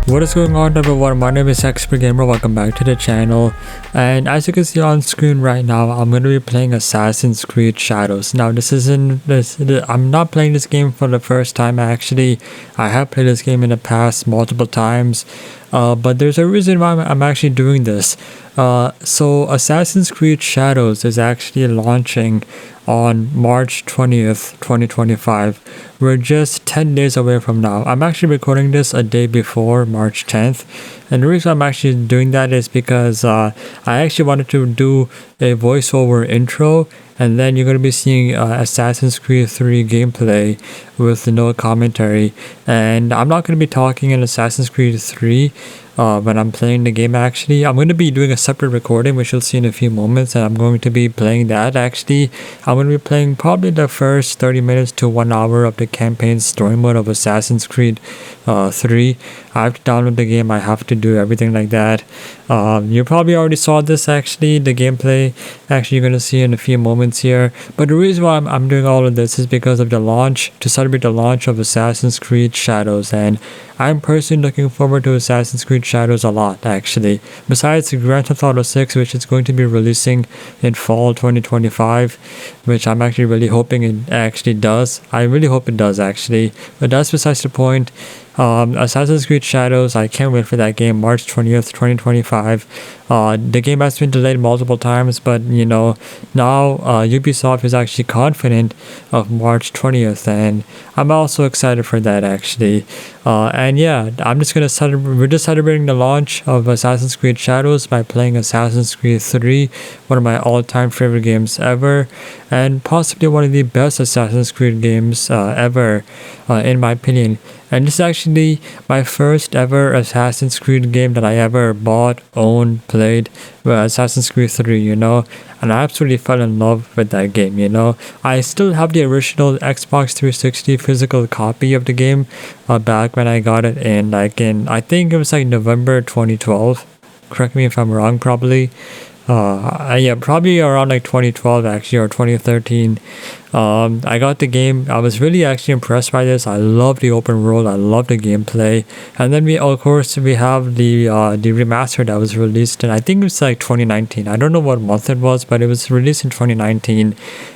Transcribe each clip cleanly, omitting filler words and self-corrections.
What is going on, everyone? My name is XpertGamer. Welcome back to the channel. And as you can see on screen right now, I'm going to be playing Assassin's Creed Shadows. Now, I'm not playing this game for the first time. Actually, I have played this game in the past multiple times. But there's a reason why I'm actually doing this. So Assassin's Creed Shadows is actually launching on March 20th, 2025. We're just 10 days away from now. I'm actually recording this a day before March 10th. And the reason I'm actually doing that is because I actually wanted to do a voiceover intro, and then you're going to be seeing Assassin's Creed 3 gameplay with no commentary. And I'm not going to be talking in Assassin's Creed 3 when I'm playing the game. Actually, I'm going to be doing a separate recording, which you'll see in a few moments, and I'm going to be playing that. Actually, I'm going to be playing probably the first 30 minutes to 1 hour of the campaign story mode of Assassin's Creed 3. I have to download the game, I have to do everything like that. You probably already saw this, actually, the gameplay. Actually, you're going to see in a few moments here. But the reason why I'm doing all of this is because of the launch, to celebrate the launch of Assassin's Creed Shadows. And I'm personally looking forward to Assassin's Creed Shadows a lot, actually. Besides Grand Theft Auto 6, which is going to be releasing in fall 2025, which I'm actually really hoping it actually does. I really hope it does, actually. But that's besides the point. Assassin's Creed Shadows, I can't wait for that game, March 20th, 2025. The game has been delayed multiple times, but now Ubisoft is actually confident of March 20th, and I'm also excited for that, actually. And yeah, we're just celebrating the launch of Assassin's Creed Shadows by playing Assassin's Creed 3, one of my all-time favorite games ever, and possibly one of the best Assassin's Creed games ever, in my opinion. And this is actually my first ever Assassin's Creed game that I ever bought, owned, played, Assassin's Creed 3, and I absolutely fell in love with that game, I still have the original Xbox 360 physical copy of the game back when I got it I think it was November 2012. Correct me if I'm wrong, probably. Probably around 2012, actually, or 2013. I got the game. I was really actually impressed by this. I love the open world. I love the gameplay. And then we have the remaster that was released in, I think it was 2019. I don't know what month it was, but it was released in 2019.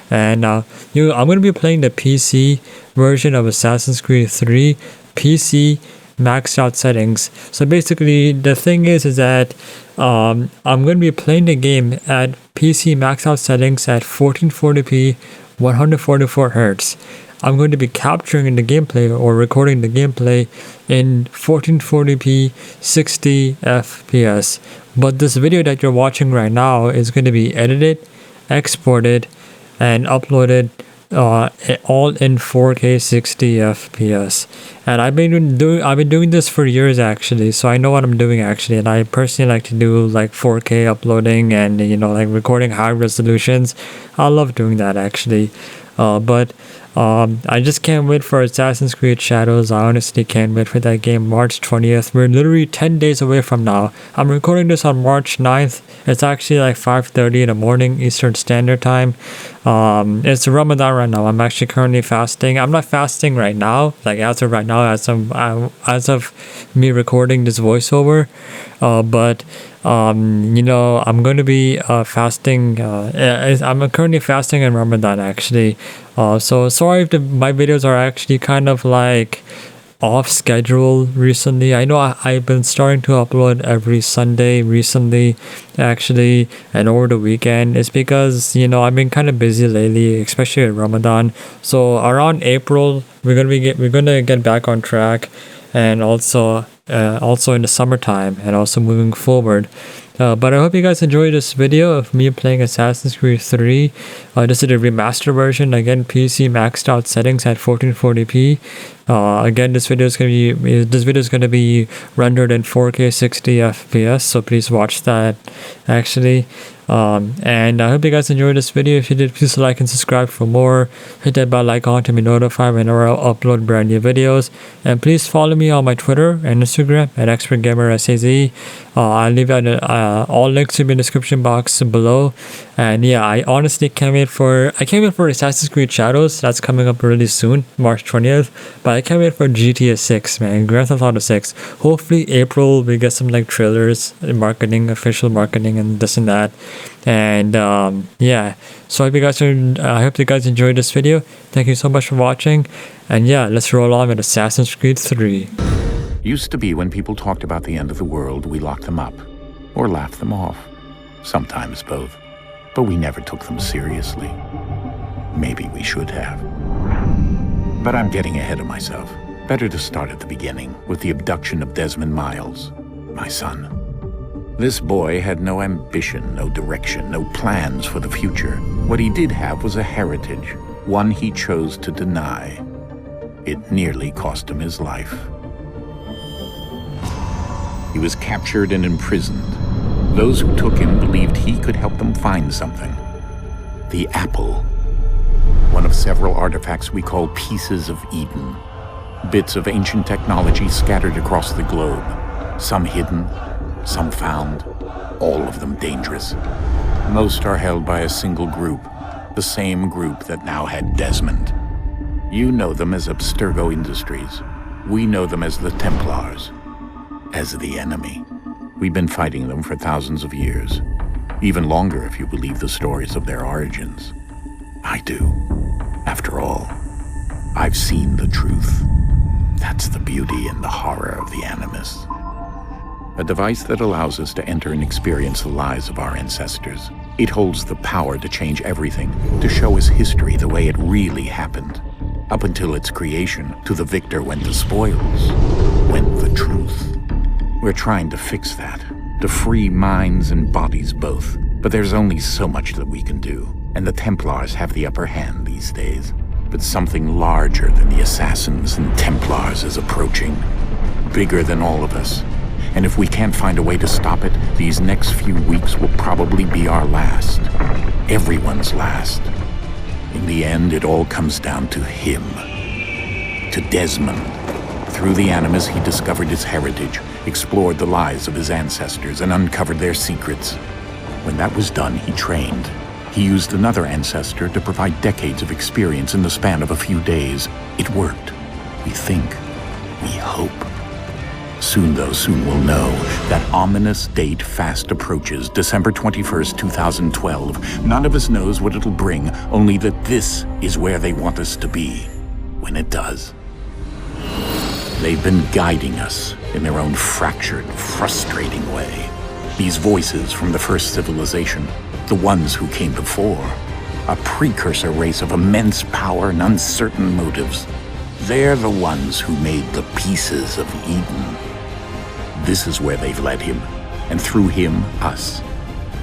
And I'm going to be playing the PC version of Assassin's Creed 3 PC maxed out settings. So basically, the thing is that I'm going to be playing the game at PC maxed out settings at 1440p 144 Hz. I'm going to be capturing the gameplay or recording the gameplay in 1440p 60 FPS. But this video that you're watching right now is going to be edited, exported, and uploaded all in 4K 60 FPS. And I've been doing this for years, actually, so I know what I'm doing, actually. And I personally like to do 4K uploading and recording high resolutions. I love doing that, actually. But I just can't wait for Assassin's Creed Shadows. I honestly can't wait for that game, March 20th. We're literally 10 days away from now. I'm recording this on March 9th. It's actually 5:30 in the morning Eastern Standard Time. It's Ramadan right now. I'm actually currently fasting. I'm not fasting right now, as of right now, as of me recording this voiceover. But I'm going to be fasting. I'm currently fasting in Ramadan, actually. So sorry if my videos are actually kind of off schedule recently. I know I've been starting to upload every Sunday recently, actually, and over the weekend. It's because I've been kind of busy lately, especially at Ramadan. So around April, we're gonna get back on track, and also in the summertime, and also moving forward. But I hope you guys enjoyed this video of me playing Assassin's Creed 3. This is the remastered version. Again, PC maxed out settings at 1440p. Again, this video is gonna be rendered in 4K 60 FPS. So please watch that, actually. And I hope you guys enjoyed this video. If you did, please like and subscribe for more. Hit that bell icon to be notified whenever I upload brand new videos. And please follow me on my Twitter and Instagram at XpertGamerSAZ. I'll leave all links in the description box below. And yeah, I honestly can't wait for Assassin's Creed Shadows. That's coming up really soon, March 20th. But I can't wait for GTA 6, man. Grand Theft Auto 6. Hopefully April we get some like trailers, marketing, official marketing, and this and that. And yeah, so I hope you guys enjoyed this video. Thank you so much for watching. And yeah, let's roll on with Assassin's Creed 3. Used to be when people talked about the end of the world, we locked them up or laughed them off. Sometimes both. But we never took them seriously. Maybe we should have. But I'm getting ahead of myself. Better to start at the beginning, with the abduction of Desmond Miles, my son. This boy had no ambition, no direction, no plans for the future. What he did have was a heritage, one he chose to deny. It nearly cost him his life. He was captured and imprisoned. Those who took him believed he could help them find something. The apple. One of several artifacts we call pieces of Eden. Bits of ancient technology scattered across the globe. Some hidden, some found, all of them dangerous. Most are held by a single group, the same group that now had Desmond. You know them as Abstergo Industries. We know them as the Templars, as the enemy. We've been fighting them for thousands of years, even longer if you believe the stories of their origins. I do. After all, I've seen the truth. That's the beauty and the horror of the Animus. A device that allows us to enter and experience the lives of our ancestors. It holds the power to change everything, to show us history the way it really happened. Up until its creation, to the victor went the spoils, went the truth. We're trying to fix that, to free minds and bodies both. But there's only so much that we can do, and the Templars have the upper hand these days. But something larger than the Assassins and Templars is approaching, bigger than all of us. And if we can't find a way to stop it, these next few weeks will probably be our last. Everyone's last. In the end, it all comes down to him. To Desmond. Through the Animus, he discovered his heritage, explored the lives of his ancestors, and uncovered their secrets. When that was done, he trained. He used another ancestor to provide decades of experience in the span of a few days. It worked. We think. We hope. Soon, though, soon we'll know. That ominous date fast approaches, December 21st, 2012. None of us knows what it'll bring, only that this is where they want us to be, when it does. They've been guiding us in their own fractured, frustrating way. These voices from the first civilization, the ones who came before, a precursor race of immense power and uncertain motives. They're the ones who made the pieces of Eden. This is where they've led him, and through him, us.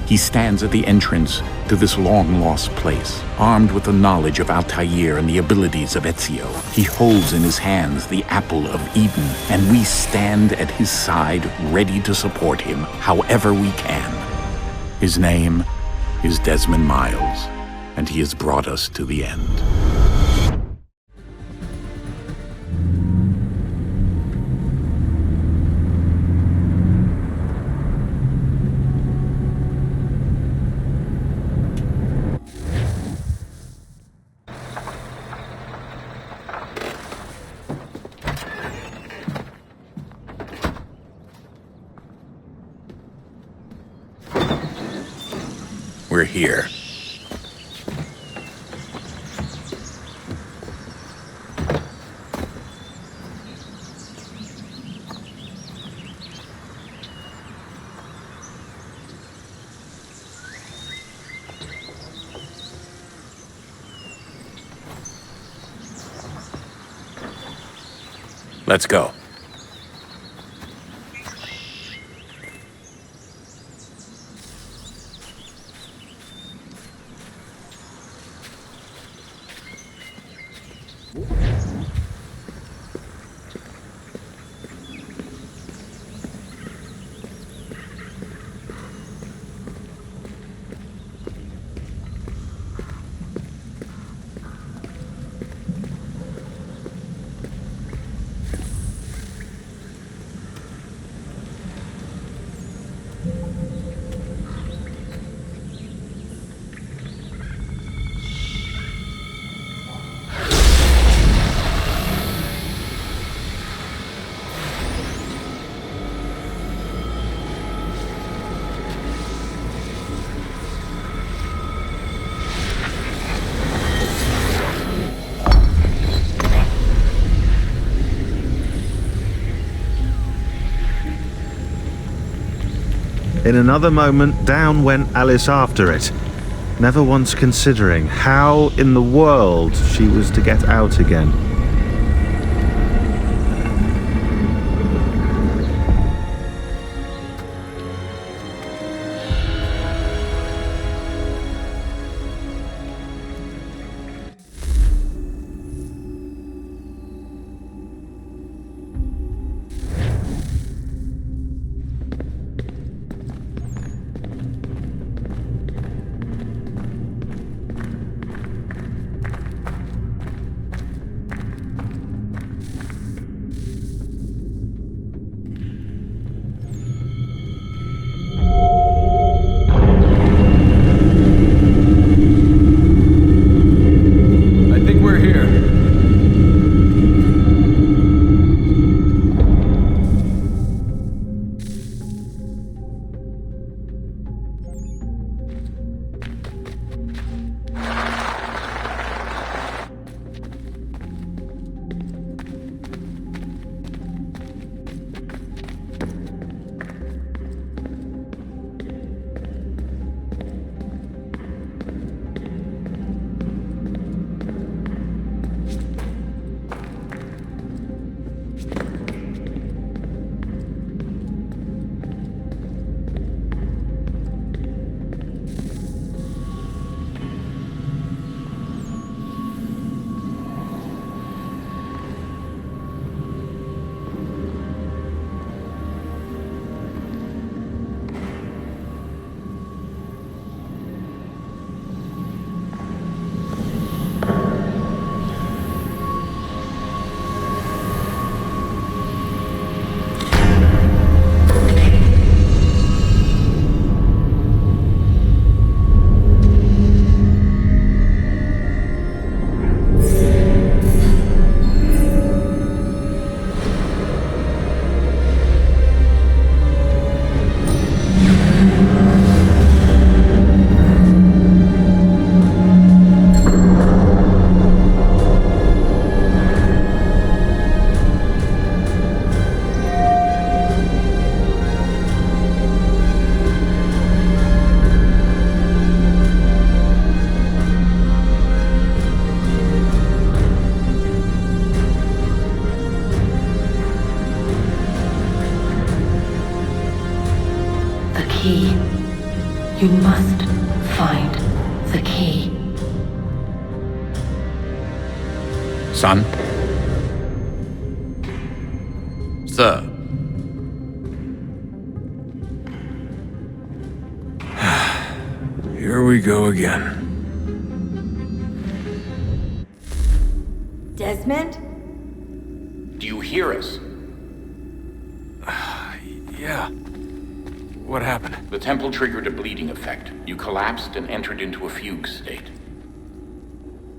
He stands at the entrance to this long-lost place, armed with the knowledge of Altair and the abilities of Ezio. He holds in his hands the apple of Eden, and we stand at his side, ready to support him however we can. His name is Desmond Miles, and he has brought us to the end. We're here. Let's go. In another moment, down went Alice after it, never once considering how in the world she was to get out again. key. You must find the key. Son? Sir. Here we go again. Desmond? Do you hear us? Yeah. What happened? The temple triggered a bleeding effect. You collapsed and entered into a fugue state.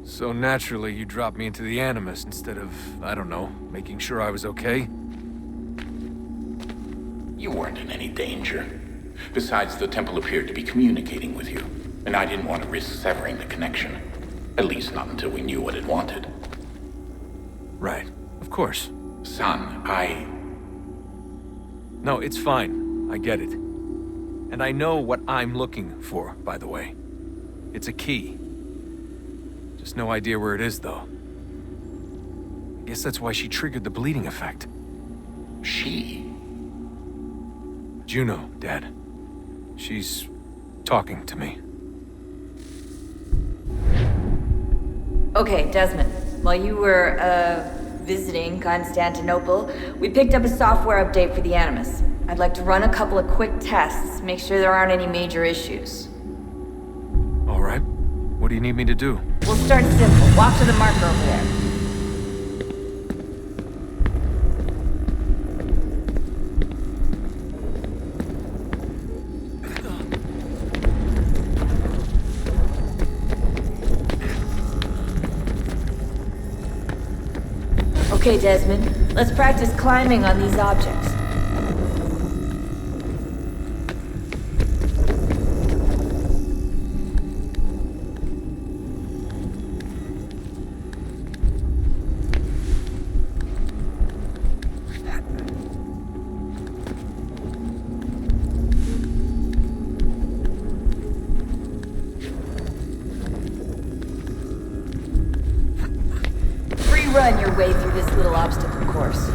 So naturally, you dropped me into the Animus instead of, I don't know, making sure I was okay? You weren't in any danger. Besides, the temple appeared to be communicating with you, and I didn't want to risk severing the connection. At least not until we knew what it wanted. Right. Of course. Son, No, it's fine. I get it. And I know what I'm looking for, by the way. It's a key. Just no idea where it is, though. I guess that's why she triggered the bleeding effect. She? Juno, Dad. She's talking to me. Okay, Desmond. While you were, visiting Constantinople, we picked up a software update for the Animus. I'd like to run a couple of quick tests, make sure there aren't any major issues. All right. What do you need me to do? We'll start simple. Walk to the marker over there. Okay, Desmond. Let's practice climbing on these objects. run your way through this little obstacle course.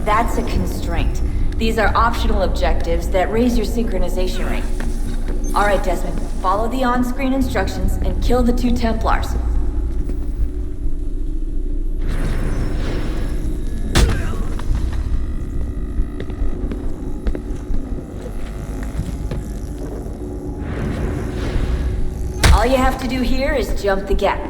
That's a constraint. These are optional objectives that raise your synchronization rate. Alright, Desmond, follow the on-screen instructions and kill the 2 Templars. All you have to do here is jump the gap.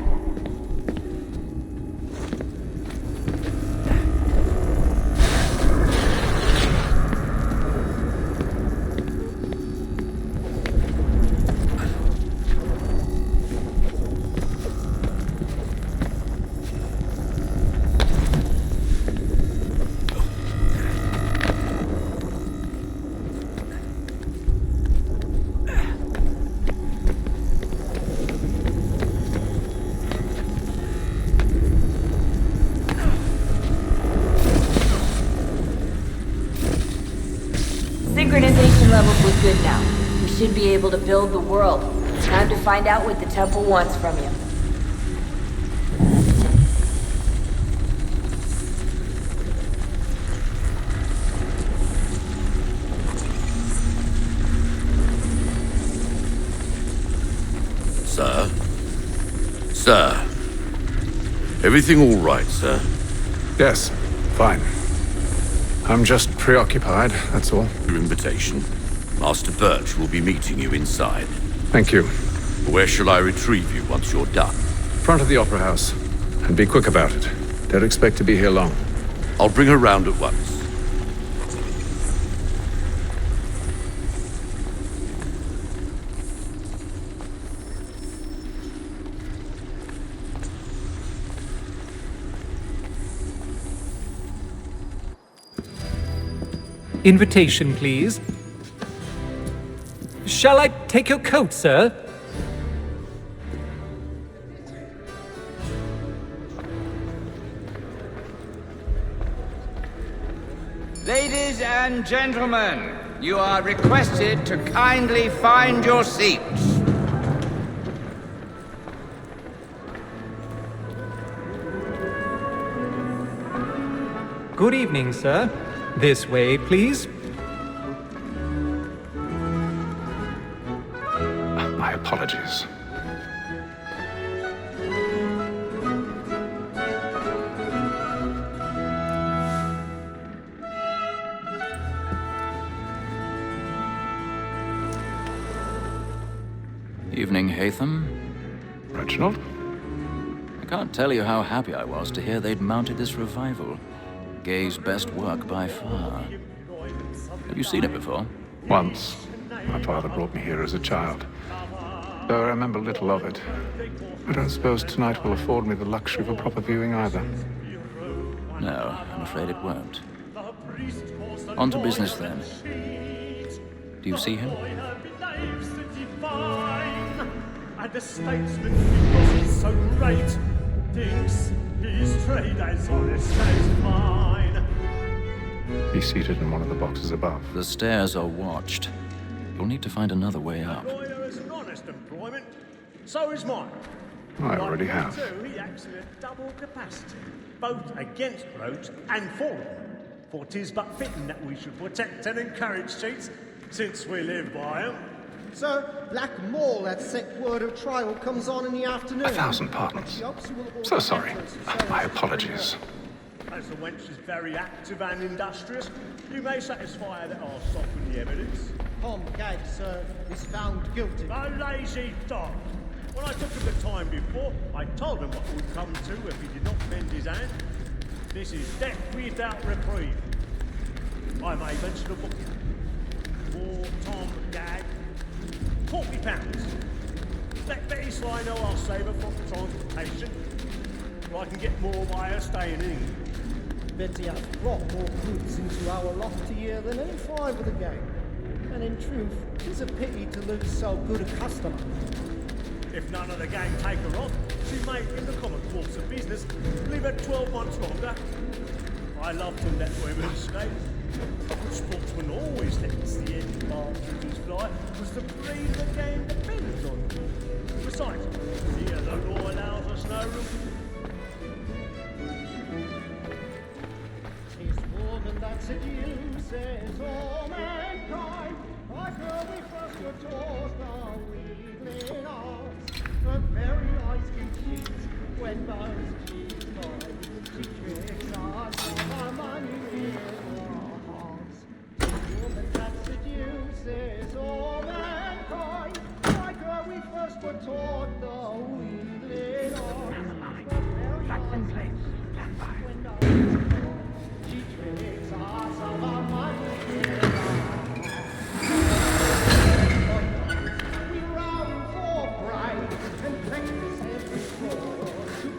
Synchronization levels look good now. We should be able to build the world. Time to find out what the temple wants from you. Sir? Sir? Everything all right, sir? Yes, fine. I'm just preoccupied, that's all. Your invitation. Master Birch will be meeting you inside. Thank you. Where shall I retrieve you once you're done? Front of the Opera House. And be quick about it. Don't expect to be here long. I'll bring her round at once. Invitation, please. Shall I take your coat, sir? Ladies and gentlemen, you are requested to kindly find your seats. Good evening, sir. This way, please. My apologies. Evening, Hatham. Reginald? I can't tell you how happy I was to hear they'd mounted this revival. Gay's best work by far. Have you seen it before? Once. My father brought me here as a child. Though I remember little of it. I don't suppose tonight will afford me the luxury of a proper viewing either. No, I'm afraid it won't. On to business then. Do you see him? And the statesman, because he's so great, thinks his trade as honest as mine. He's seated in one of the boxes above. The stairs are watched. You'll need to find another way up. Lawyer is an honest employment, so is mine. I already have. He acts in a double capacity, both against roads and for them. For 'tis but fitting that we should protect and encourage cheats, since we live by them. Sir, Black Mall, that sick word of trial comes on in the afternoon. 1,000 pardons. So sorry. My apologies. As the wench is very active and industrious, you may satisfy her that I'll soften the evidence. Tom Gag, sir, is found guilty. A lazy dog. When I took him the time before, I told him what would come to if he did not bend his hand. This is death without reprieve. I may mention a book. For Tom Gag, £40. Let Betty Sly know I'll save her from transportation, or I can get more by her staying in England. Betty has brought more goods into our loft a year than any 5 of the gang. And in truth, it's a pity to lose so good a customer. If none of the gang take her off, she may, in the common course of business, live had 12 months longer. I love to let women escape. A good sportsman always lets the end bastards fly, because the breed of the game depends on them. Besides, here the law allows us no room. Tis woman that seduces all mankind. Like her we first were taught our weakling arts. The very eyes can cheat when most cheats find. She tricks us of our money in our hearts. Tis woman that seduces all mankind. Like her we first were taught the weakling arts. The very eyes can cheat when most she tricks us of our money in our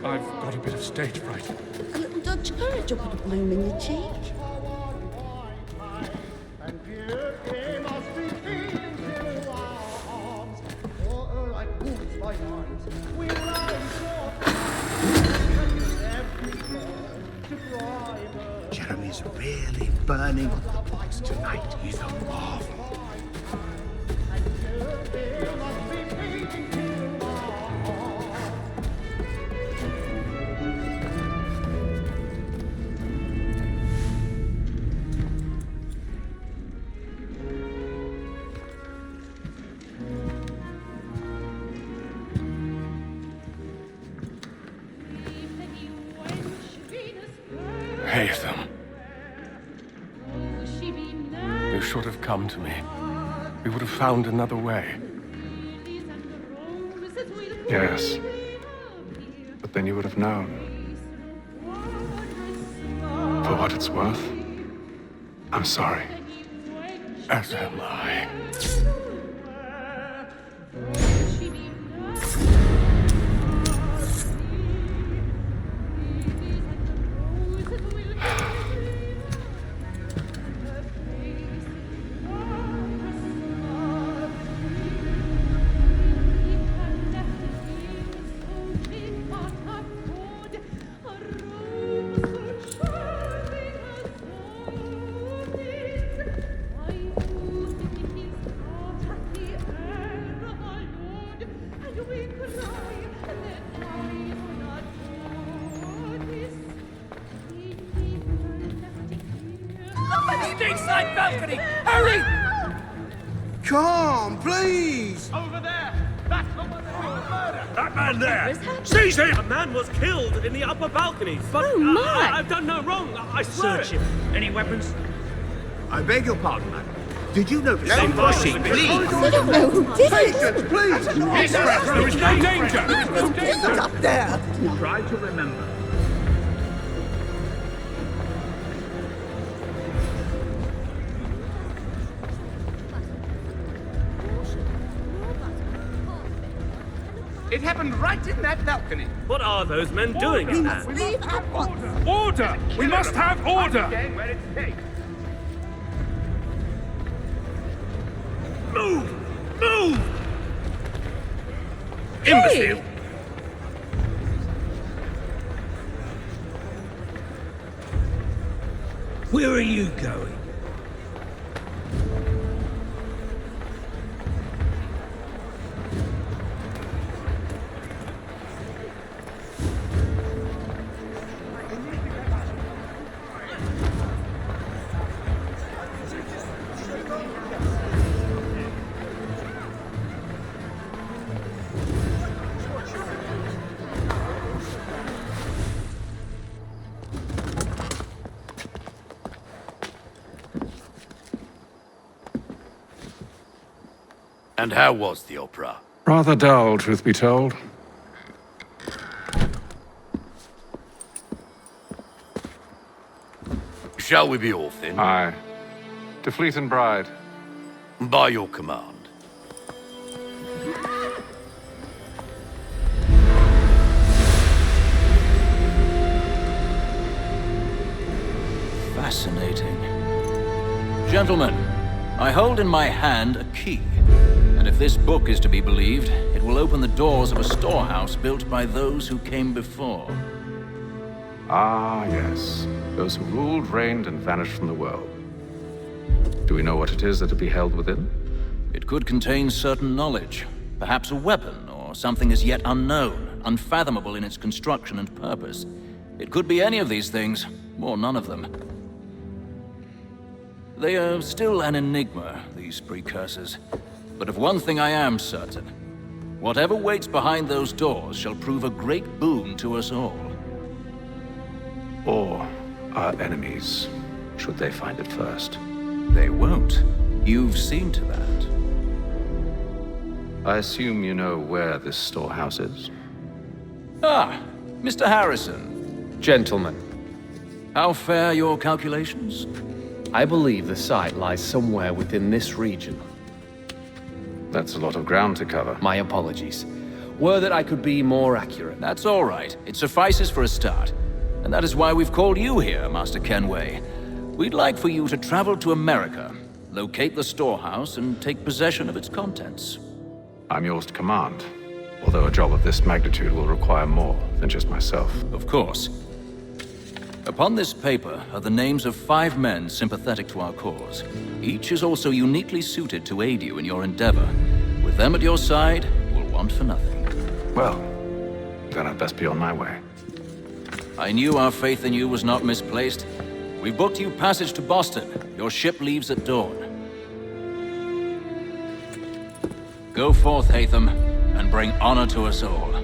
I've got a bit of stage fright. A little Dutch courage will put a bloom in your cheek. and beauty must be feeding to our arms. For her like wolves by night, we rise for every bird to bribe her. Jeremy's really burning up the place tonight. He's a marvel. And beauty must be feeding to our arms. Haytham. You should have come to me. We would have found another way. Yes. But then you would have known. For what it's worth, I'm sorry. As am I. Inside balcony! Hurry! Come, please! Over there! That's the one that did the murder! That man there! Seize him! A man was killed in the upper balcony. But Oh, my! I've done no wrong. I swear. Search him. Any weapons? I beg your pardon, madam. Did you notice No pushing, pushing, please? I don't know who did it. Patience, please! There is no danger! It's up there. Try to remember. It happened right in that balcony. What are those men doing in there? Leave at once. Order! We must have order! Staying where it takes. Move! Move! Imbecile! Where are you going? And how was the opera? Rather dull, truth be told. Shall we be off then? Aye. To Fleet and Bride. By your command. Fascinating. Gentlemen, I hold in my hand a key. And if this book is to be believed, it will open the doors of a storehouse built by those who came before. Ah, yes. Those who ruled, reigned, and vanished from the world. Do we know what it is that will be held within? It could contain certain knowledge. Perhaps a weapon, or something as yet unknown, unfathomable in its construction and purpose. It could be any of these things, or none of them. They are still an enigma, these precursors. But of one thing I am certain. Whatever waits behind those doors shall prove a great boon to us all. Or our enemies, should they find it first. They won't. You've seen to that. I assume you know where this storehouse is? Ah, Mr. Harrison. Gentlemen, How fare your calculations? I believe the site lies somewhere within this region. That's a lot of ground to cover. My apologies. Were that I could be more accurate. That's all right. It suffices for a start. And that is why we've called you here, Master Kenway. We'd like for you to travel to America, locate the storehouse, and take possession of its contents. I'm yours to command, although a job of this magnitude will require more than just myself. Of course. Upon this paper are the names of 5 men sympathetic to our cause. Each is also uniquely suited to aid you in your endeavor. With them at your side, you will want for nothing. Well, then I'd best be on my way. I knew our faith in you was not misplaced. We booked you passage to Boston. Your ship leaves at dawn. Go forth, Hatham, and bring honor to us all.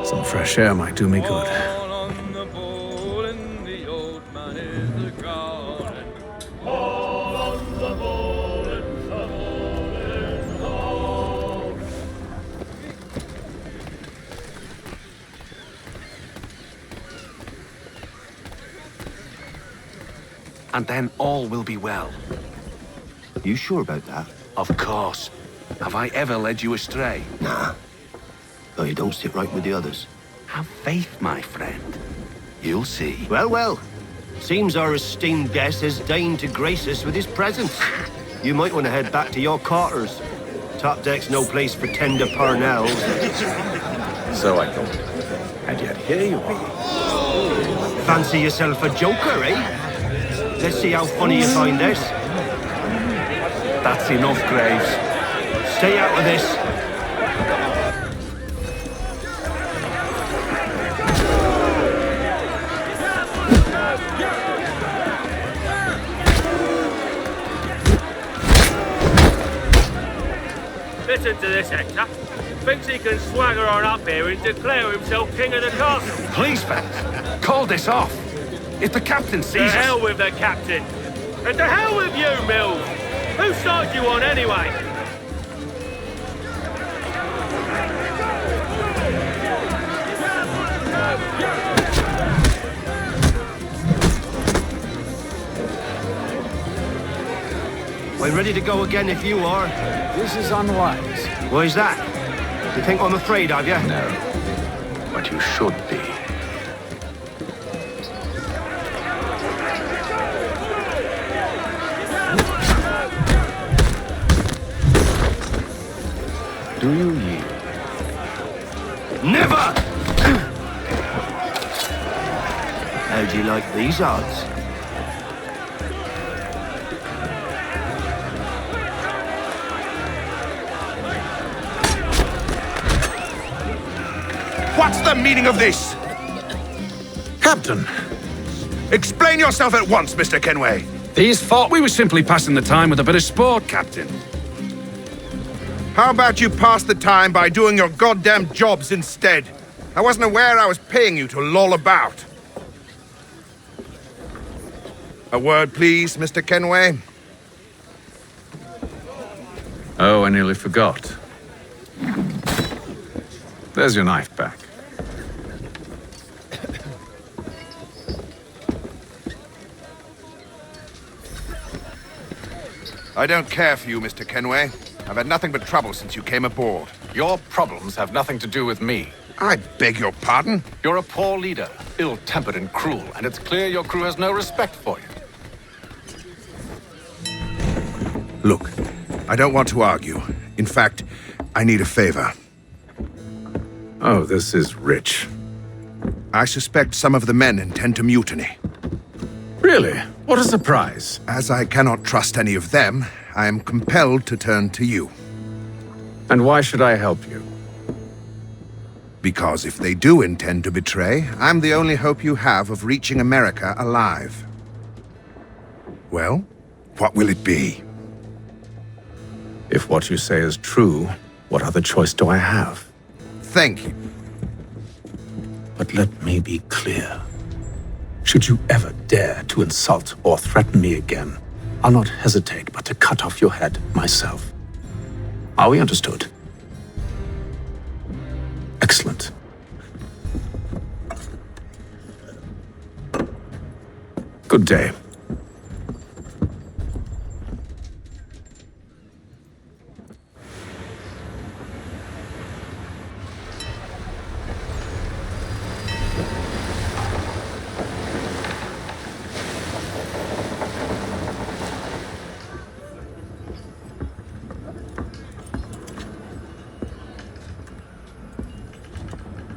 Some fresh air might do me good. And then all will be well. You sure about that? Of course. Have I ever led you astray? Nah. Though you don't sit right with the others. Have faith, my friend. You'll see. Well, well. Seems our esteemed guest has deigned to grace us with his presence. You might want to head back to your quarters. Top deck's no place for tender parnells. So I thought. And yet here you are. Fancy yourself a joker, eh? Let's see how funny you find this. That's enough, Graves. Stay out of this. Listen to this, Hector. Thinks he can swagger on up here and declare himself king of the castle. Please, fellas, call this off. If the captain sees us... To hell with the captain. And to hell with you, Mills. Whose side you on, anyway? We're ready to go again if you are. This is unwise. Why's that? You think I'm afraid of you? No. But you should be. Do you yield? Never! How do you like these odds? What's the meaning of this? Captain, explain yourself at once, Mr. Kenway. These thought we were simply passing the time with a bit of sport, Captain. How about you pass the time by doing your goddamn jobs instead? I wasn't aware I was paying you to loll about. A word, please, Mr. Kenway. Oh, I nearly forgot. There's your knife back. I don't care for you, Mr. Kenway. I've had nothing but trouble since you came aboard. Your problems have nothing to do with me. I beg your pardon? You're a poor leader, ill-tempered and cruel, and it's clear your crew has no respect for you. Look, I don't want to argue. In fact, I need a favor. Oh, this is rich. I suspect some of the men intend to mutiny. Really? What a surprise. As I cannot trust any of them, I am compelled to turn to you. And why should I help you? Because if they do intend to betray, I'm the only hope you have of reaching America alive. Well, what will it be? If what you say is true, what other choice do I have? Thank you. But let me be clear. Should you ever dare to insult or threaten me again, I'll not hesitate but to cut off your head myself. Are we understood? Excellent. Good day.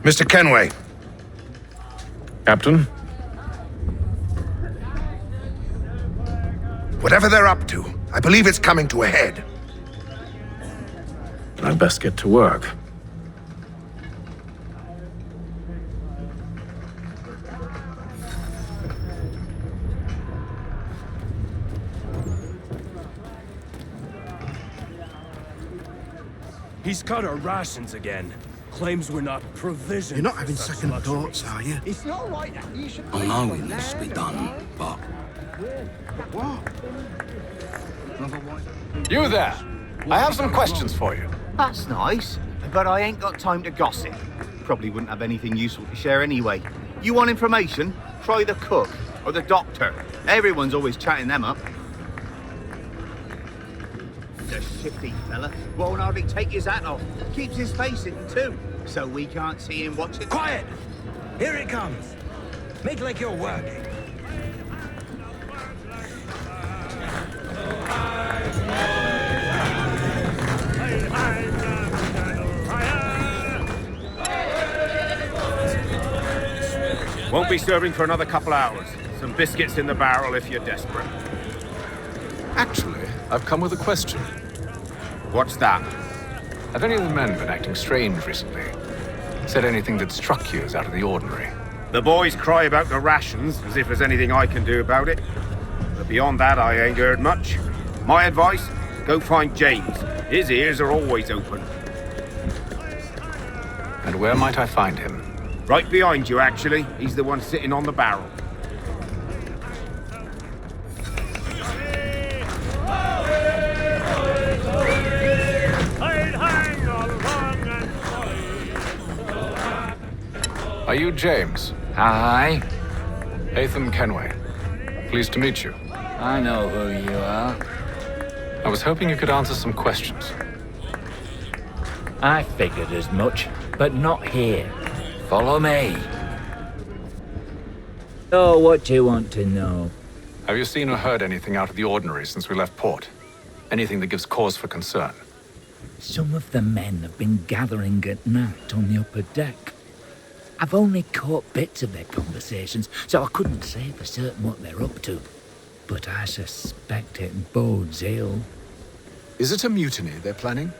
Mr. Kenway. Captain? Whatever they're up to, I believe it's coming to a head. I'd best get to work. He's cut our rations again. Claims we're not provisioned. You're not having second thoughts, are you? It's not right that you should... I know it needs to be done, but... What? You there! I have some questions for you. That's nice, but I ain't got time to gossip. Probably wouldn't have anything useful to share anyway. You want information? Try the cook or the doctor. Everyone's always chatting them up. The shifty fella won't hardly take his hat off. Keeps his face hidden too, so we can't see him watching. Quiet! Here it comes. Make like you're working. Won't be serving for another couple hours. Some biscuits in the barrel if you're desperate. Actually, I've come with a question. What's that? Have any of the men been acting strange recently? Said anything that struck you as out of the ordinary? The boys cry about the rations, as if there's anything I can do about it. But beyond that, I ain't heard much. My advice, go find James. His ears are always open. And where might I find him? Right behind you, actually. He's the one sitting on the barrel. Are you James? Hi. Hatham Kenway. Pleased to meet you. I know who you are. I was hoping you could answer some questions. I figured as much, but not here. Follow me. So, what do you want to know? Have you seen or heard anything out of the ordinary since we left port? Anything that gives cause for concern? Some of the men have been gathering at night on the upper deck. I've only caught bits of their conversations, so I couldn't say for certain what they're up to. But I suspect it bodes ill. Is it a mutiny they're planning?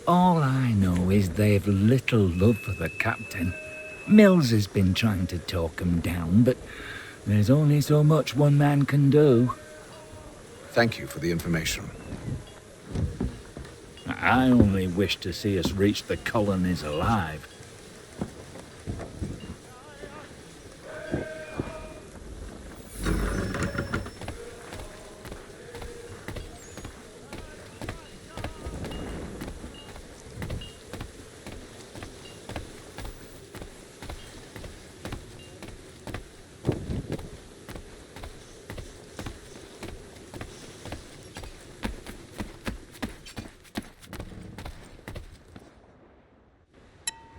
All I know is they've little love for the captain. Mills has been trying to talk him down, but There's only so much one man can do. Thank you for the information. I only wish to see us reach the colonies alive.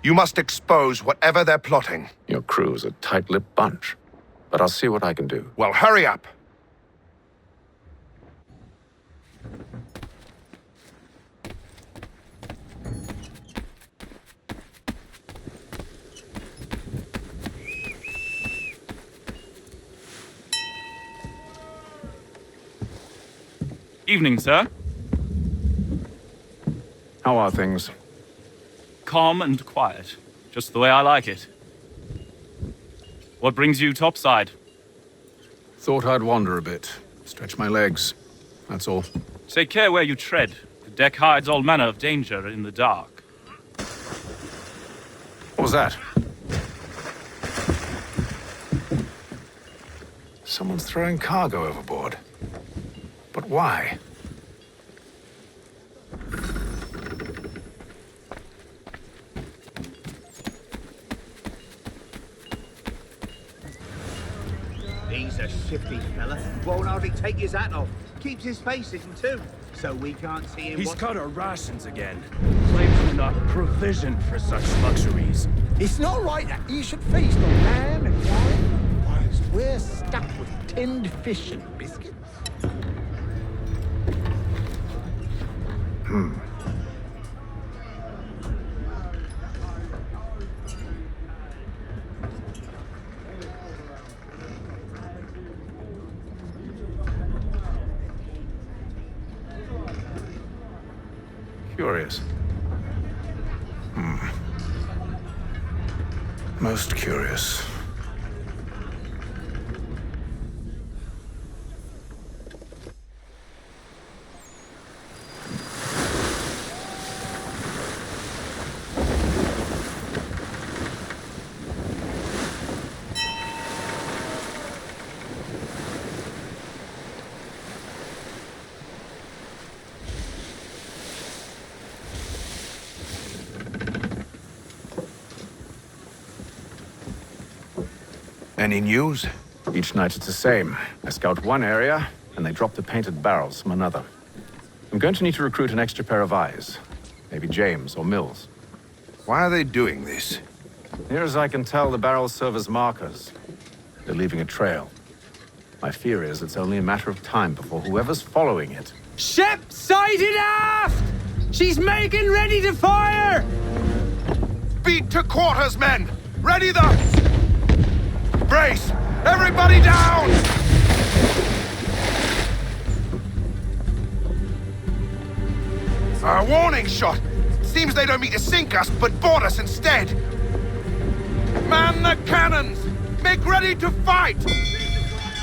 You must expose whatever they're plotting. Your crew's a tight-lipped bunch, but I'll see what I can do. Well, hurry up. Evening, sir. How are things? Calm and quiet. Just the way I like it. What brings you topside? Thought I'd wander a bit. Stretch my legs. That's all. Take care where you tread. The deck hides all manner of danger in the dark. What was that? Someone's throwing cargo overboard. But why? He's a shifty fella. Won't hardly take his hat off. Keeps his face hidden too, so we can't see him. He's cut our rations again. Claims we're not provisioned for such luxuries. It's not right that you should feast on lamb and wine whilst we're stuck with tinned fish and biscuits. Curious. Most curious. Any news? Each night it's the same. I scout one area, and they drop the painted barrels from another. I'm going to need to recruit an extra pair of eyes. Maybe James or Mills. Why are they doing this? Near as I can tell, the barrels serve as markers. They're leaving a trail. My fear is it's only a matter of time before whoever's following it... Ship sighted aft! She's making ready to fire! Beat to quarters, men! Ready the... Brace! Everybody down! A warning shot! Seems they don't mean to sink us, but board us instead! Man the cannons! Make ready to fight!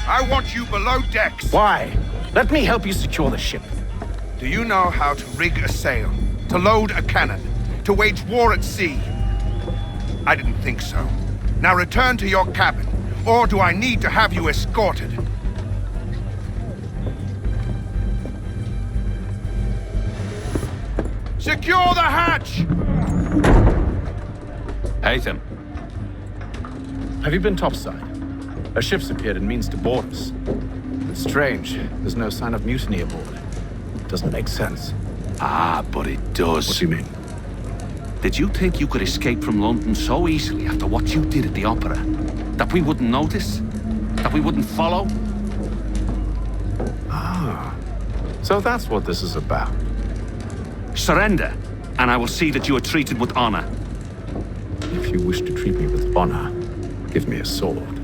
I want you below decks! Why? Let me help you secure the ship. Do you know how to rig a sail? To load a cannon? To wage war at sea? I didn't think so. Now return to your cabin. Or do I need to have you escorted? Secure the hatch! Haytham. Have you been topside? A ship's appeared and means to board us. It's strange. There's no sign of mutiny aboard. Doesn't make sense. Ah, but it does. What do you mean? Did you think you could escape from London so easily after what you did at the opera? That we wouldn't notice? That we wouldn't follow? Ah. So that's what this is about. Surrender, and I will see that you are treated with honor. If you wish to treat me with honor, give me a sword.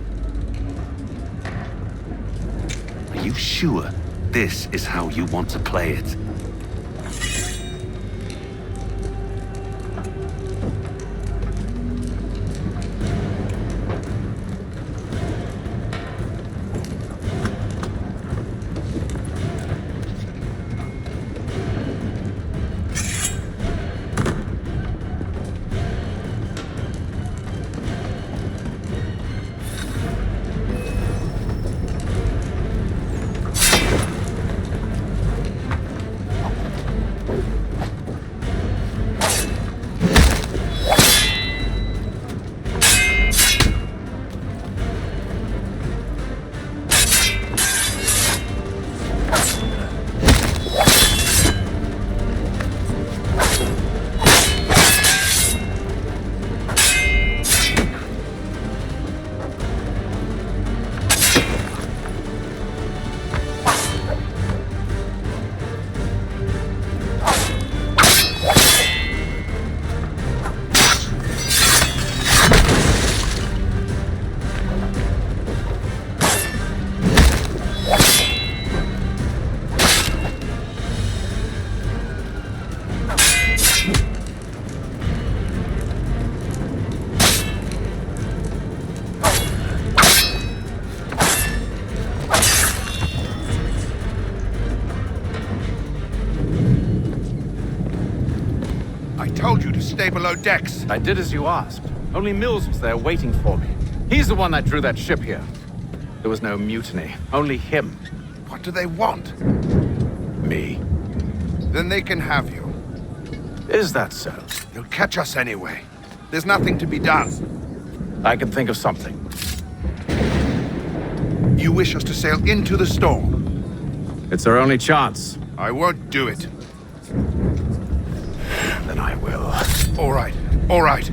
Are you sure this is how you want to play it? I told you to stay below decks. I did as you asked. Only Mills was there waiting for me. He's the one that drew that ship here. There was no mutiny, only him. What do they want? Me. Then they can have you. Is that so? They'll catch us anyway. There's nothing to be done. I can think of something. You wish us to sail into the storm? It's our only chance. I won't do it. Then I will. All right, all right.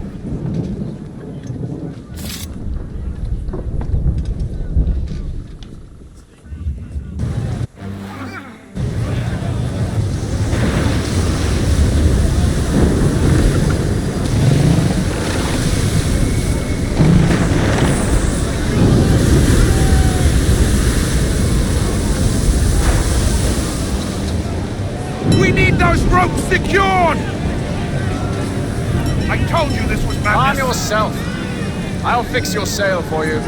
We need those ropes secured! I told you this was madness. Arm yourself. I'll fix your sail for you.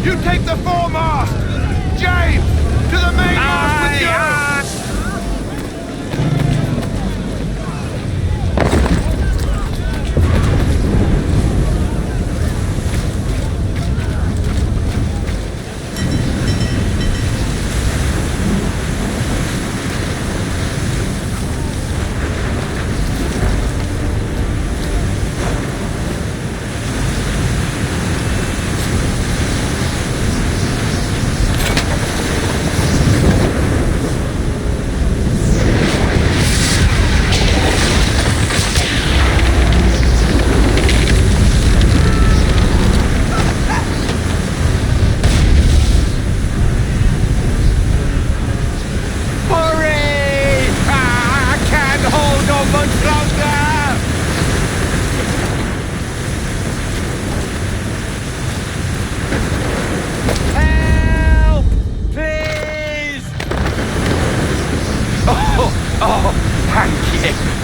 You take the foremast! James, to the mainmast with you!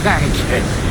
Thank you.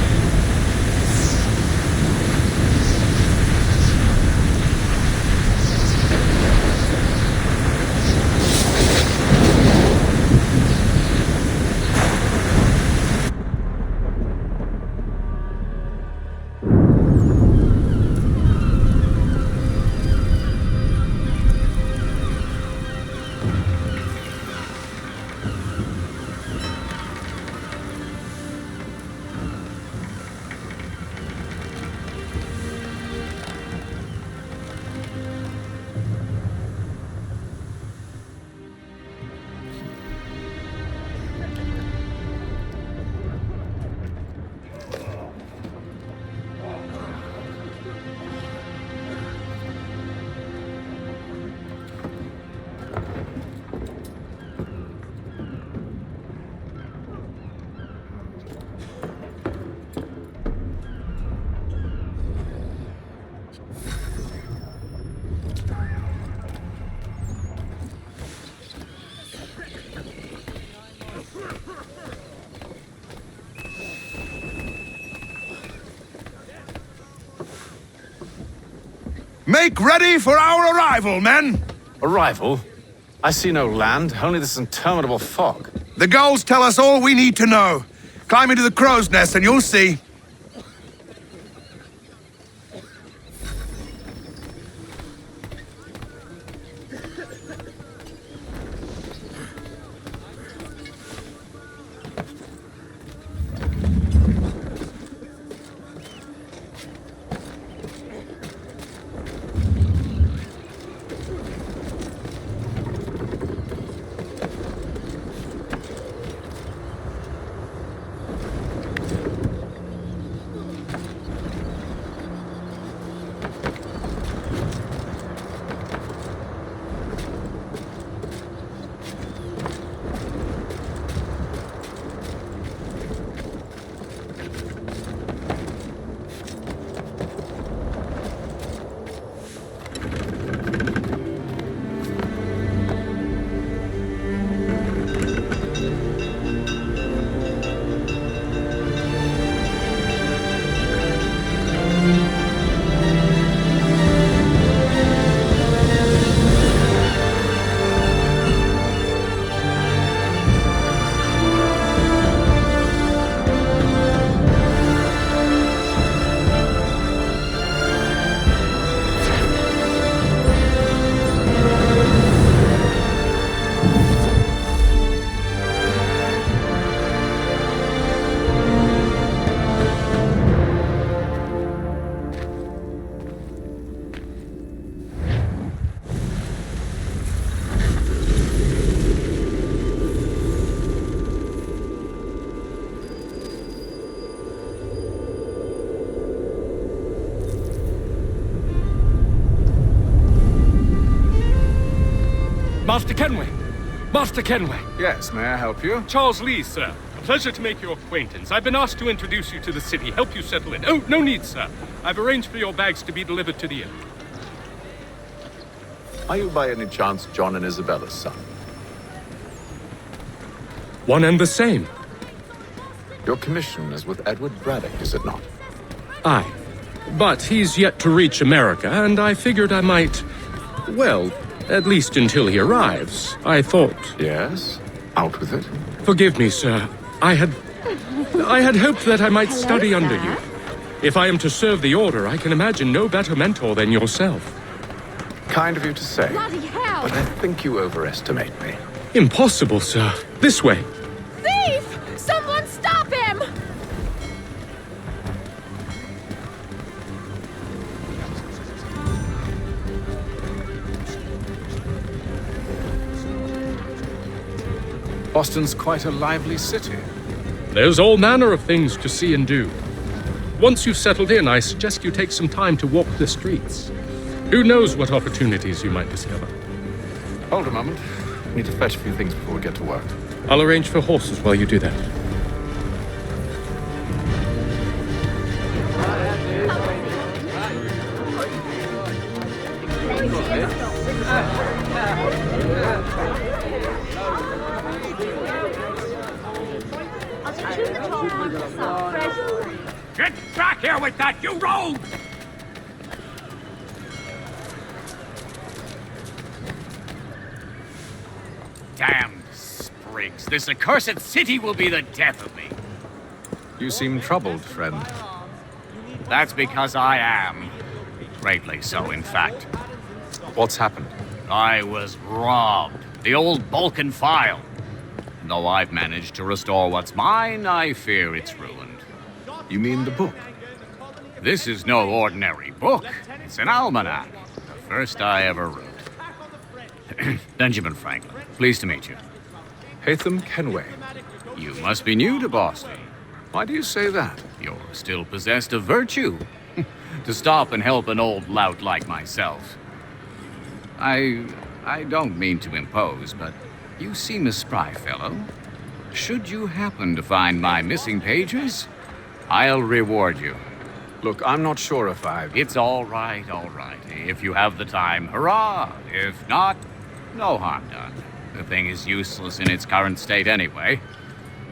Make ready for our arrival, men! Arrival? I see no land, only this interminable fog. The gulls tell us all we need to know. Climb into the crow's nest and you'll see. Master Kenway! Master Kenway! Yes, may I help you? Charles Lee, sir. A pleasure to make your acquaintance. I've been asked to introduce you to the city, help you settle in. Oh, no need, sir. I've arranged for your bags to be delivered to the inn. Are you by any chance John and Isabella's son? One and the same. Your commission is with Edward Braddock, is it not? Aye. But he's yet to reach America, and I figured I might... Well, at least until he arrives, I thought... Yes? Out with it. Forgive me, sir. I had hoped that I might study under you. If I am to serve the Order, I can imagine no better mentor than yourself. Kind of you to say. Bloody hell! But I think you overestimate me. Impossible, sir. This way. Thief! Someone stop him! Boston's quite a lively city. There's all manner of things to see and do. Once you've settled in, I suggest you take some time to walk the streets. Who knows what opportunities you might discover. Hold a moment. I need to fetch a few things before we get to work. I'll arrange for horses while you do that. Get back here with that, you rogue! Damn sprigs. This accursed city will be the death of me. You seem troubled, friend. That's because I am. Greatly so, in fact. What's happened? I was robbed. The old Balkan file. Though I've managed to restore what's mine, I fear it's ruined. You mean the book? This is no ordinary book. It's an almanac. The first I ever wrote. Benjamin Franklin, pleased to meet you. Hatham Kenway. You must be new to Boston. Why do you say that? You're still possessed of virtue. To stop and help an old lout like myself. I don't mean to impose, but you seem a spry fellow. Should you happen to find my missing pages, I'll reward you. Look, I'm not sure if I've... It's all right, all right. If you have the time, hurrah! If not, no harm done. The thing is useless in its current state anyway.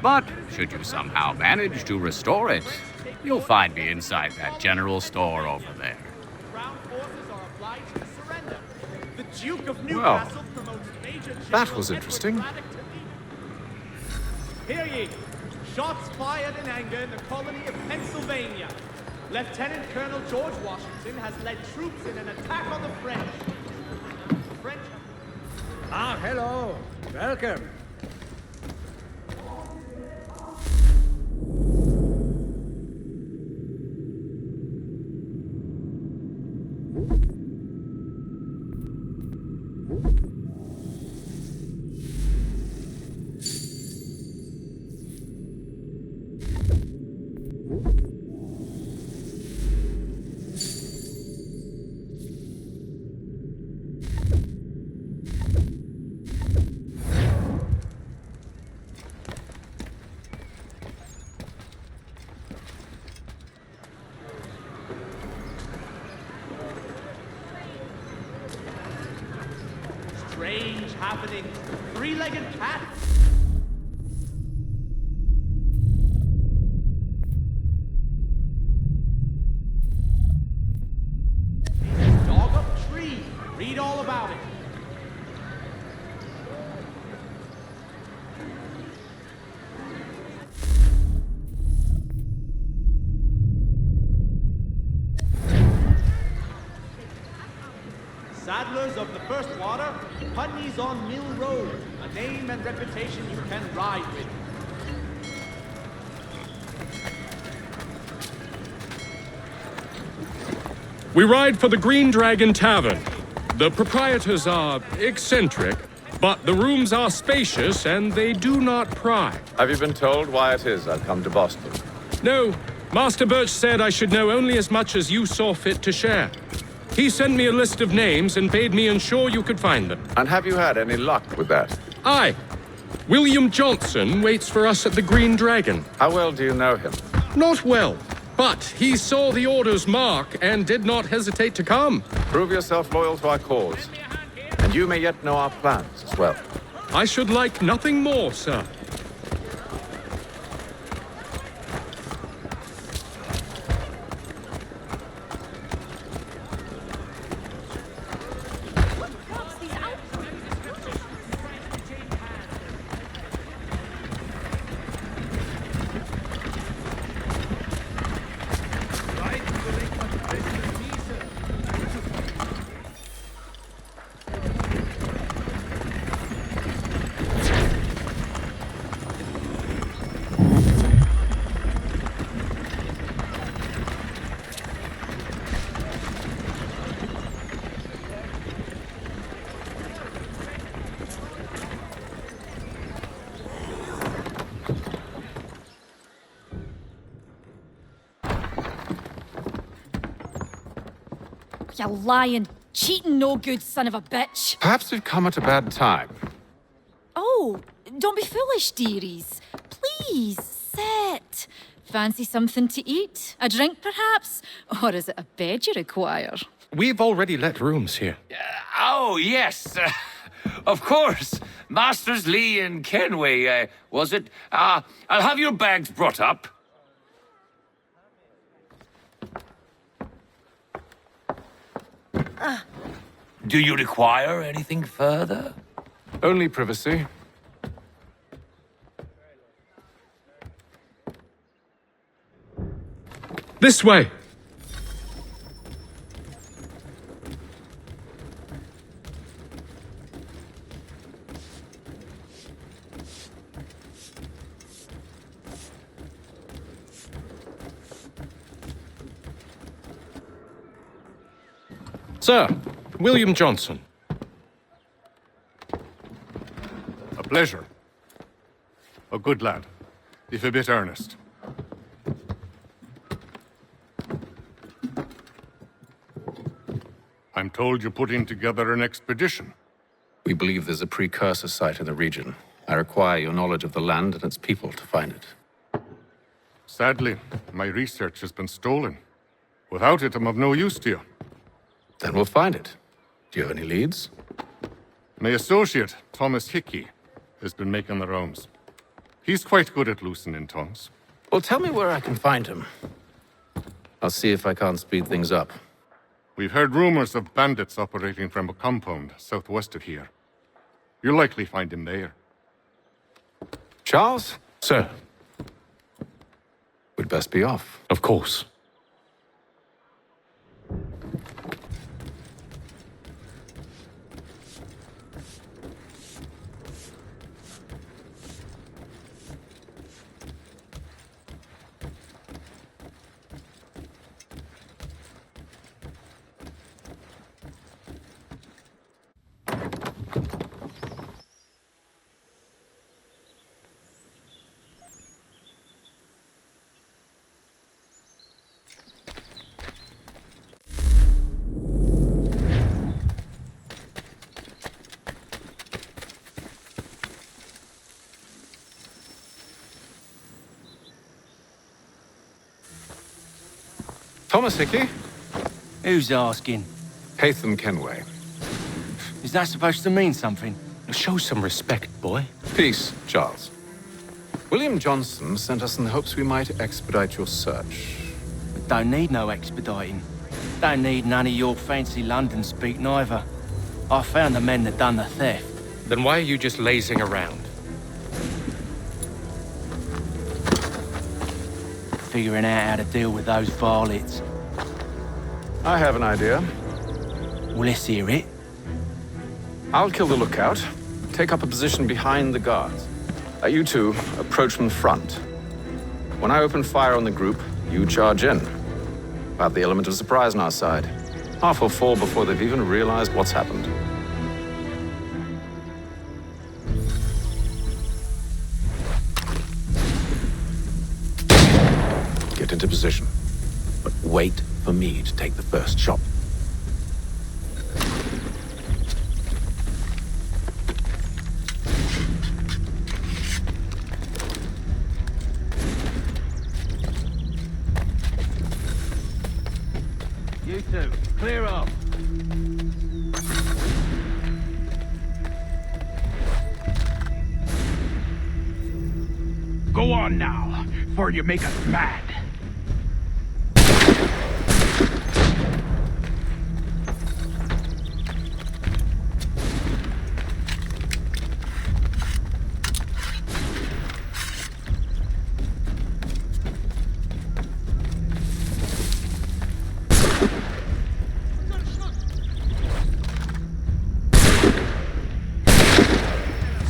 But should you somehow manage to restore it, you'll find me inside that general store over there. Well, that was interesting. Hear ye! Shots fired in anger in the colony of Pennsylvania. Lieutenant Colonel George Washington has led troops in an attack on the French. Ah, hello. Welcome. Strange happenings. Three-legged cat. Dog up tree. Read all about it. Saddlers of the First Water, Putney's on Mill Road, a name and reputation you can ride with. We ride for the Green Dragon Tavern. The proprietors are eccentric, but the rooms are spacious and they do not pry. Have you been told why it is I've come to Boston? No, Master Birch said I should know only as much as you saw fit to share. He sent me a list of names and bade me ensure you could find them. And have you had any luck with that? Aye. William Johnson waits for us at the Green Dragon. How well do you know him? Not well, but he saw the order's mark and did not hesitate to come. Prove yourself loyal to our cause. And you may yet know our plans as well. I should like nothing more, sir. You lying, cheating, no good son of a bitch. Perhaps we've come at a bad time. Oh, don't be foolish, dearies. Please, sit. Fancy something to eat? A drink, perhaps? Or is it a bed you require? We've already let rooms here. Oh, yes. Of course. Masters Lee and Kenway, was it? I'll have your bags brought up. Do you require anything further? Only privacy. This way. Sir, William Johnson. A pleasure. A good lad, if a bit earnest. I'm told you're putting together an expedition. We believe there's a precursor site in the region. I require your knowledge of the land and its people to find it. Sadly, my research has been stolen. Without it, I'm of no use to you. Then we'll find it. Do you have any leads? My associate, Thomas Hickey, has been making the rounds. He's quite good at loosening tongues. Well, tell me where I can find him. I'll see if I can't speed things up. We've heard rumors of bandits operating from a compound southwest of here. You'll likely find him there. Charles? Sir. We'd best be off. Of course. Thomas Hickey? Who's asking? Haytham Kenway. Is that supposed to mean something? Show some respect, boy. Peace, Charles. William Johnson sent us in the hopes we might expedite your search. But don't need no expediting. Don't need none of your fancy London speak neither. I found the men that done the theft. Then why are you just lazing around? Figuring out how to deal with those varlets. I have an idea. Well, let's hear it. I'll kill the lookout. Take up a position behind the guards. You two approach from the front. When I open fire on the group, you charge in. We'll have the element of surprise on our side. Half will fall before they've even realized what's happened. Get into position, but wait for me to take the first shot. You two, clear off. Go on now, before you make us mad.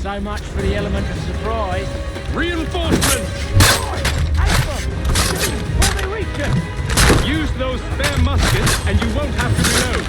So much for the element of surprise. Reinforcements! Before they reach us! Use those spare muskets and you won't have to reload.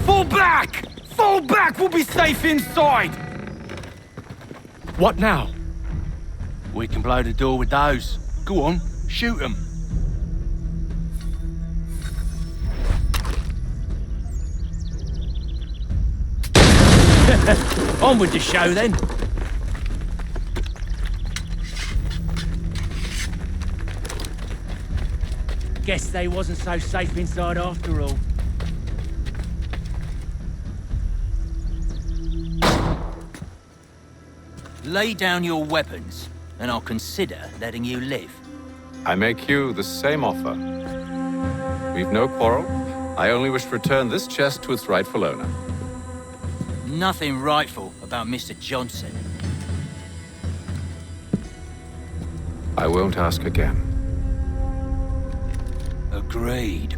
Fall back! Fall back! We'll be safe inside! What now? We can blow the door with those. Go on, shoot them. On with the show then. Guess they wasn't so safe inside after all. Lay down your weapons, and I'll consider letting you live. I make you the same offer. We've no quarrel. I only wish to return this chest to its rightful owner. Nothing rightful about Mr. Johnson. I won't ask again. Agreed.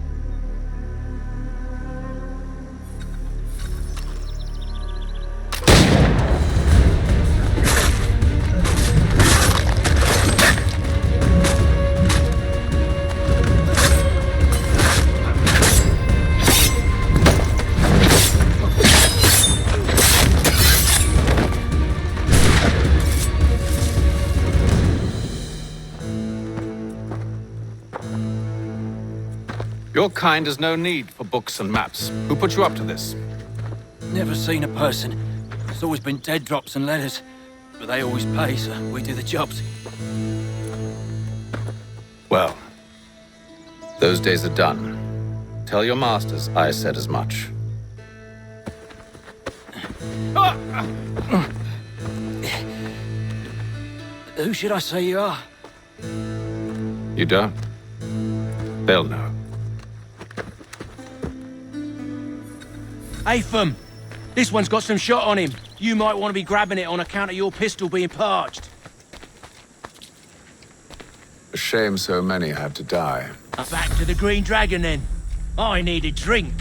Your kind has no need for books and maps. Who put you up to this? Never seen a person. It's always been dead drops and letters. But they always pay, so we do the jobs. Well, those days are done. Tell your masters I said as much. Who should I say you are? You don't? They'll know. Apham! This one's got some shot on him. You might want to be grabbing it on account of your pistol being parched. A shame so many have to die. Back to the Green Dragon, then. I need a drink.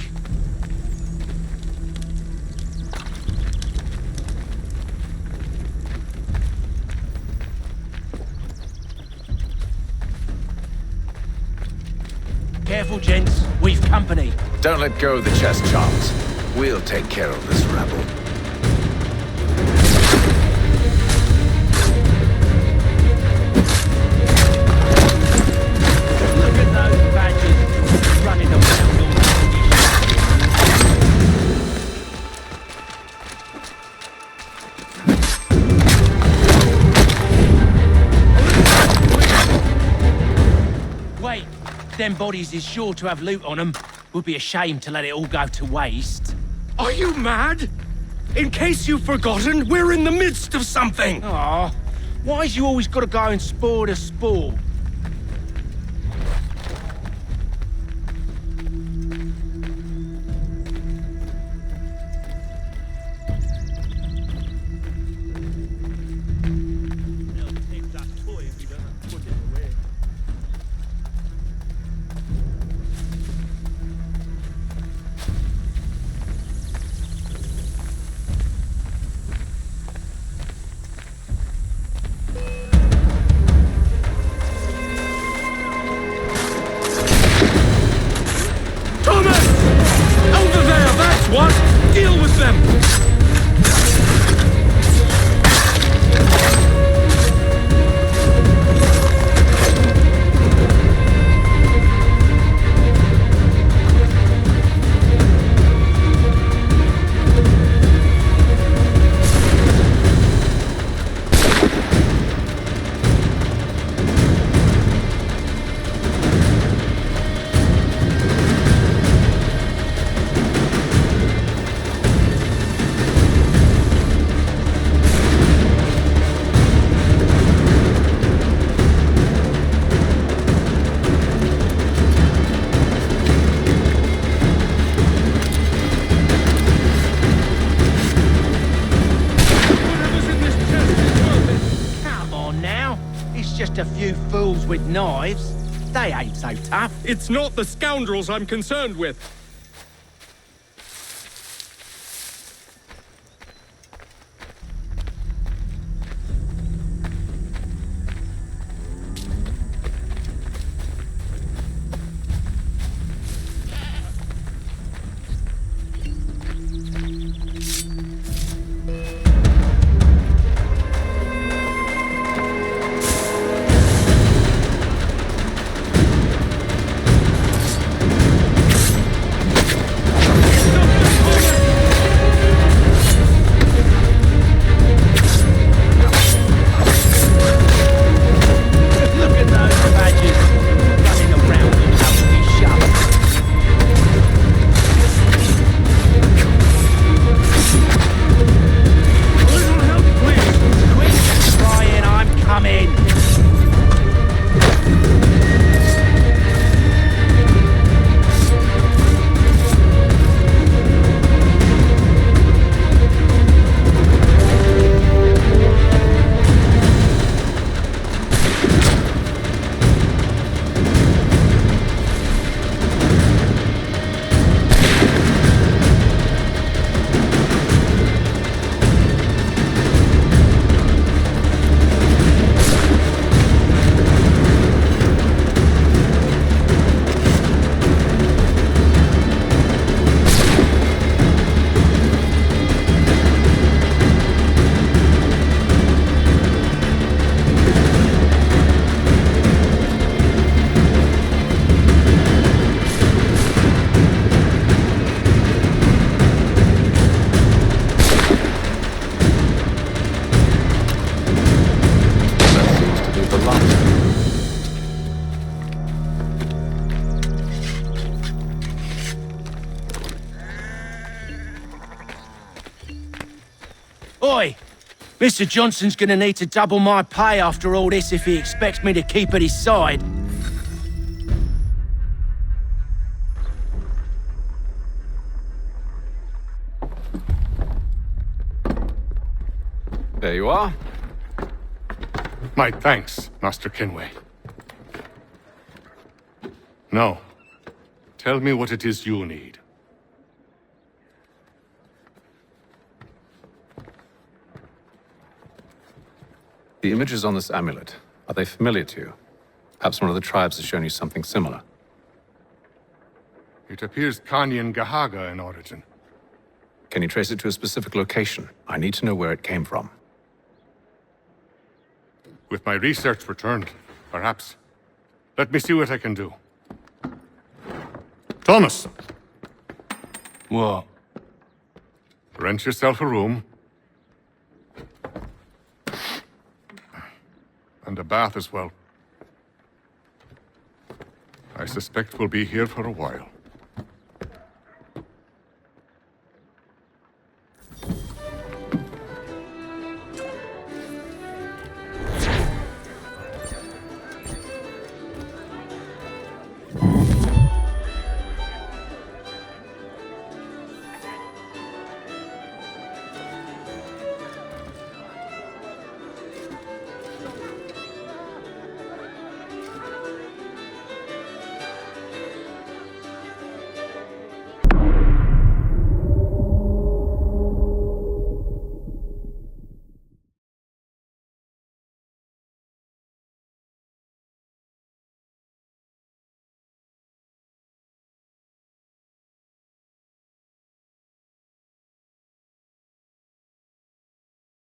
Careful, gents. We've company. Don't let go of the chest, Charles. We'll take care of this rebel. Look at those badges running around all that. Wait, them bodies is sure to have loot on them. Would be a shame to let it all go to waste. Are you mad? In case you've forgotten, we're in the midst of something! Aw, why's you always gotta go and spoil the sport? them! Just a few fools with knives. They ain't so tough. It's not the scoundrels I'm concerned with. Oi! Mr. Johnson's gonna need to double my pay after all this if he expects me to keep at his side. There you are. My thanks, Master Kenway. Now, tell me what it is you need. The images on this amulet, are they familiar to you? Perhaps one of the tribes has shown you something similar. It appears Kanyan Gahaga in origin. Can you trace it to a specific location? I need to know where it came from. With my research returned, perhaps. Let me see what I can do. Thomas! What? Rent yourself a room. And a bath as well. I suspect we'll be here for a while.